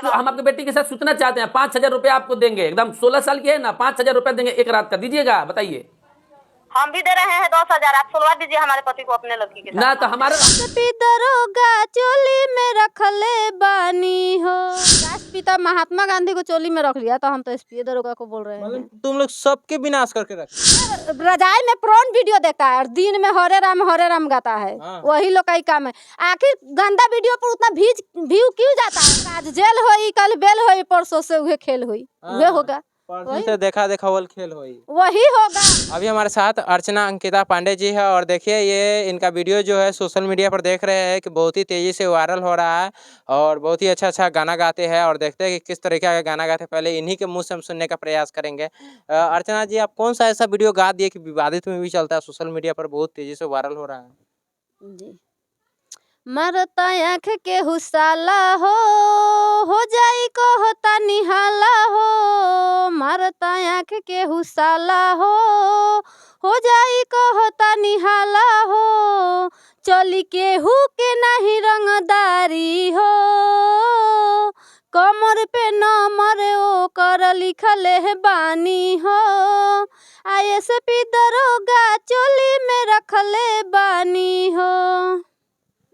हम आपकी बेटी के साथ सुतना चाहते हैं, 5,000 रुपया आपको देंगे, एकदम 16 साल की है ना, 5,000 रुपया देंगे एक रात का, दीजिएगा? बताइए। हम भी दे रहे हैं 10,000, आप सुलवा दीजिए हमारे पति को अपने लड़की के साथ। ना तो हमारे दरोगा चोली में रखले बानी हो। राष्ट्रपिता महात्मा गांधी को चोली में रख लिया तो हम तो एसपी दरोगा को बोल रहे हैं। मतलब तुम लोग सबके विनाश करके रखे। रजाई में प्रोन वीडियो देखता है और दिन में हरे राम गाता है। वही लोग का ही काम है। आखिर गंदा वीडियो पर उतना व्यू क्यों जाता है? आज जेल होई, कल बेल होई, परसों से उहे खेल हुई, उहे होगा। से देखा देखावल खेल वही होगा। अभी हमारे साथ अर्चना अंकिता पांडे जी है और देखिए ये इनका वीडियो जो है सोशल मीडिया पर देख रहे हैं कि बहुत ही तेजी से वायरल हो रहा है और बहुत ही अच्छा गाना गाते हैं और देखते हैं कि किस तरीके का गाना गाते हैं। पहले इन्हीं के मुंह से हम सुनने का प्रयास करेंगे। अर्चना जी, आप कौन सा ऐसा वीडियो गा दिए कि विवादित में भी चलता है, सोशल मीडिया पर बहुत तेजी से वायरल हो रहा है? जी, मरता आँख के हुसाला हो जाई को होता निहाला हो। मरता आँख के हुसाला हो जाई को होता निहाला हो। चली के हु के नहीं रंगदारी हो। कमर पे नंबर ओ कर लिखले है बानी हो। आईएसपी दरोगा चोली में रखले बानी हो।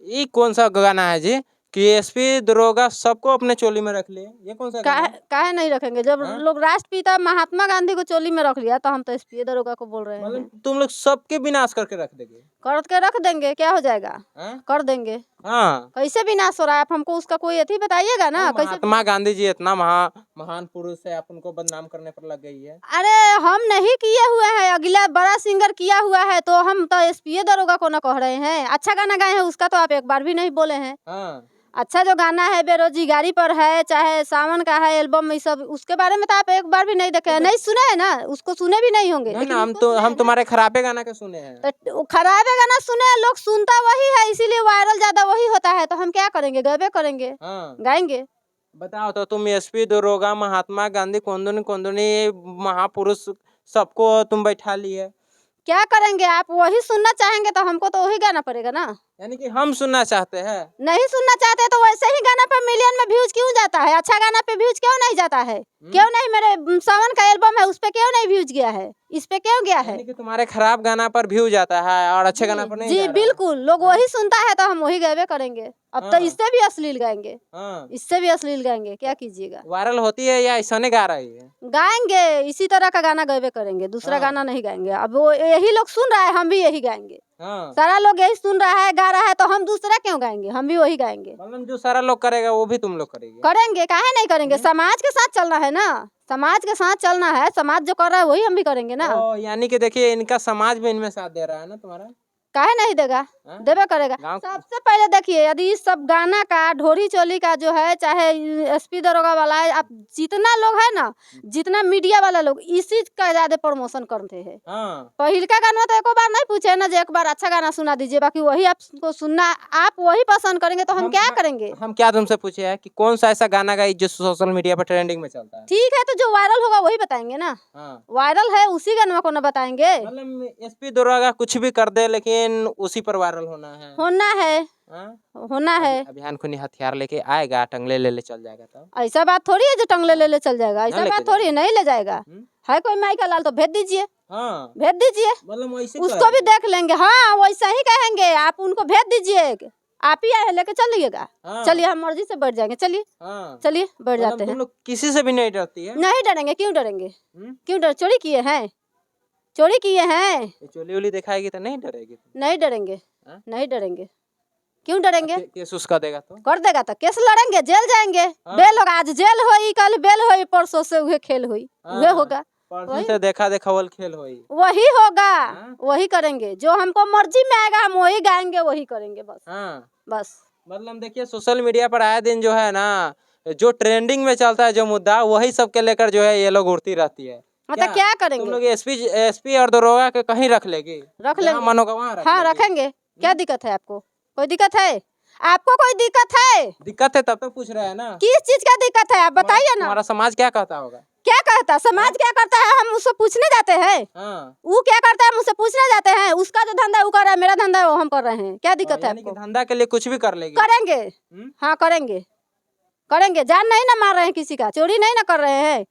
ये कौन सा गाना है जी कि एसपी दरोगा सबको अपने चोली में रख लिए? ये कौन सा गाना है? काहे नहीं रखेंगे? जब लोग राष्ट्रपिता महात्मा गांधी को चोली में रख लिया तो हम तो एसपी दरोगा को बोल रहे हैं। मतलब तुम लोग सबके विनाश करके रख देंगे? करके रख देंगे, क्या हो जाएगा? कर देंगे। हाँ, कैसे विनाश हो रहा है? आप हमको उसका कोई अथी बताइएगा ना। कैसे? महात्मा गांधी जी इतना महान पुरुष है, आप उनको बदनाम करने पर लग गई है। अरे हम नहीं किए हुए हैं, अगला बड़ा सिंगर किया हुआ है तो हम तो एसपी दरोगा को ना कह रहे हैं। अच्छा गाना गाए हैं उसका तो आप एक बार भी नहीं बोले हैं। अच्छा जो गाना है बेरोजगारी पर है, चाहे सावन का है एल्बम में, सब उसके बारे में तो आप एक बार भी नहीं देखे हैं, नहीं सुने हैं ना, उसको सुने भी नहीं होंगे। नहीं ना, हम तुम्हारे खराबे गाना के सुने हैं। तो खराबे गाना सुने हैं, लोग सुनता वही है, इसीलिए वायरल ज्यादा वही होता है। तो हम क्या करेंगे? गावे करेंगे, गाएंगे। बताओ तो तुम एसपी दरोगा महात्मा गांधी कोंदुनी महापुरुष सबको तुम बैठा लिए, क्या करेंगे? आप वही सुनना चाहेंगे तो हमको तो वही गाना पड़ेगा ना। यानी कि हम सुनना चाहते हैं, नहीं सुनना चाहते तो वैसे ही गाना पर मिलियन में व्यूज क्यों जाता है? अच्छा गाना पे व्यूज क्यों नहीं जाता है? क्यों नहीं? मेरे सावन का एल्बम है उस पे क्यों नहीं व्यूज गया है? इस पे क्यों गया है? यानी कि तुम्हारे खराब गाना पर व्यू जाता है और अच्छे गाना पर नहीं जी जा रहा बिल्कुल, लोग वही सुनता है तो हम वही गावे करेंगे। अब तो इससे भी अश्लील गाएंगे, इससे भी अश्लील गाएंगे। क्या कीजिएगा? वायरल होती है या ऐसा नहीं गा रही है? गाएंगे, इसी तरह का गाना गावे करेंगे, दूसरा गाना नहीं गाएंगे। अब वो यही लोग सुन रहा है, हम भी यही गाएंगे। सारा लोग यही सुन रहा है, गा रहा है, तो हम दूसरा क्यों गाएंगे? हम भी वही गाएंगे। मतलब जो सारा लोग करेगा वो भी तुम लोग करेंगे, काहे नहीं करेंगे? समाज के साथ चलना है ना, समाज के साथ चलना है। समाज जो कर रहा है वही हम भी करेंगे ना। यानी कि देखिए इनका समाज भी इनमें साथ दे रहा है ना तुम्हारा? काहे नहीं देगा? देवे करेगा। सबसे पहले देखिए, यदि इस सब गाना का, ढोरी चोली का जो है, चाहे एसपी दरोगा वाला है, आप जितना लोग है ना, जितना मीडिया वाला लोग इसी का ज्यादा प्रमोशन करते हैं। पहले का गाना तो एको बार नहीं पूछे ना, जो एक बार अच्छा गाना सुना दीजिए, बाकी वही आपको सुनना, आप वही पसंद करेंगे तो हम क्या करेंगे? हम क्या तुमसे पूछे है कि कौन सा ऐसा गाना गाई जो सोशल मीडिया पर ट्रेंडिंग में चलता है? ठीक है, तो जो वायरल होगा वही बताएंगे ना। वायरल है उसी गाना को ना बताएंगे। मतलब एसपी दरोगा कुछ भी कर दे लेकिन उसी पर वायरल होना है, होना है। अभियान खूनी हथियार लेके आएगा, टंगले ले चल जाएगा। तो ऐसा बात थोड़ी है जो टंगले ले चल जाएगा, ऐसा बात थोड़ी है, नहीं ले जाएगा। है कोई माई का लाल तो भेज दीजिए, भेज दीजिए, मतलब उसको भी देख लेंगे। हाँ वैसा ही कहेंगे, आप उनको भेज दीजिए, आप ही आए लेके चलिएगा। चलिए, हम मर्जी से बैठ जाएंगे। चलिए चलिए बैठ जाते हैं। किसी से भी नहीं डरती है? नहीं डरेंगे, क्यों डरेंगे? क्यों डर? चोरी किए हैं, चोरी किए हैं। चोली उली दिखाएगी तो नहीं डरेगी? नहीं डरेंगे, नहीं डरेंगे। क्यों डरेंगे? केस उसका देगा तो कर देगा तो केस लड़ेंगे, जेल जाएंगे। बेल होगा, आज जेल होई, कल बेल होई, परसों से उहे खेल हुई, उहे होगा। से देखा देखावल खेल होई, वही होगा, वही करेंगे। जो हमको मर्जी में आएगा हम वही गाएंगे, वही करेंगे, बस। बस मतलब देखिए सोशल मीडिया पर आए दिन जो है ना, जो ट्रेंडिंग में चलता है जो मुद्दा, वही सबके लेकर जो है ये लोग उड़ती रहती है। मतलब क्या करेंगे? तुम लोग एसपी और दरोगा के कहीं रख लेगी? रख लेंगे, मन होगा वहाँ रखेंगे। क्या दिक्कत है आपको? कोई दिक्कत है? आपको कोई दिक्कत है? दिक्कत है तब तो पूछ रहे हैं ना। किस चीज का दिक्कत है आप बताइए ना। हमारा समाज क्या कहता होगा? क्या कहता? समाज क्या करता है हम उससे पूछने जाते हैं। वो क्या करता है हम उससे पूछने जाते हैं। उसका जो धंधा वो कर रहा है, मेरा धंधा वो हम कर रहे हैं। क्या दिक्कत है आपको? धंधा के लिए कुछ भी कर लेंगे, करेंगे। हाँ करेंगे, करेंगे, जान नहीं ना मार रहे हैं किसी का, चोरी नहीं ना कर रहे हैं।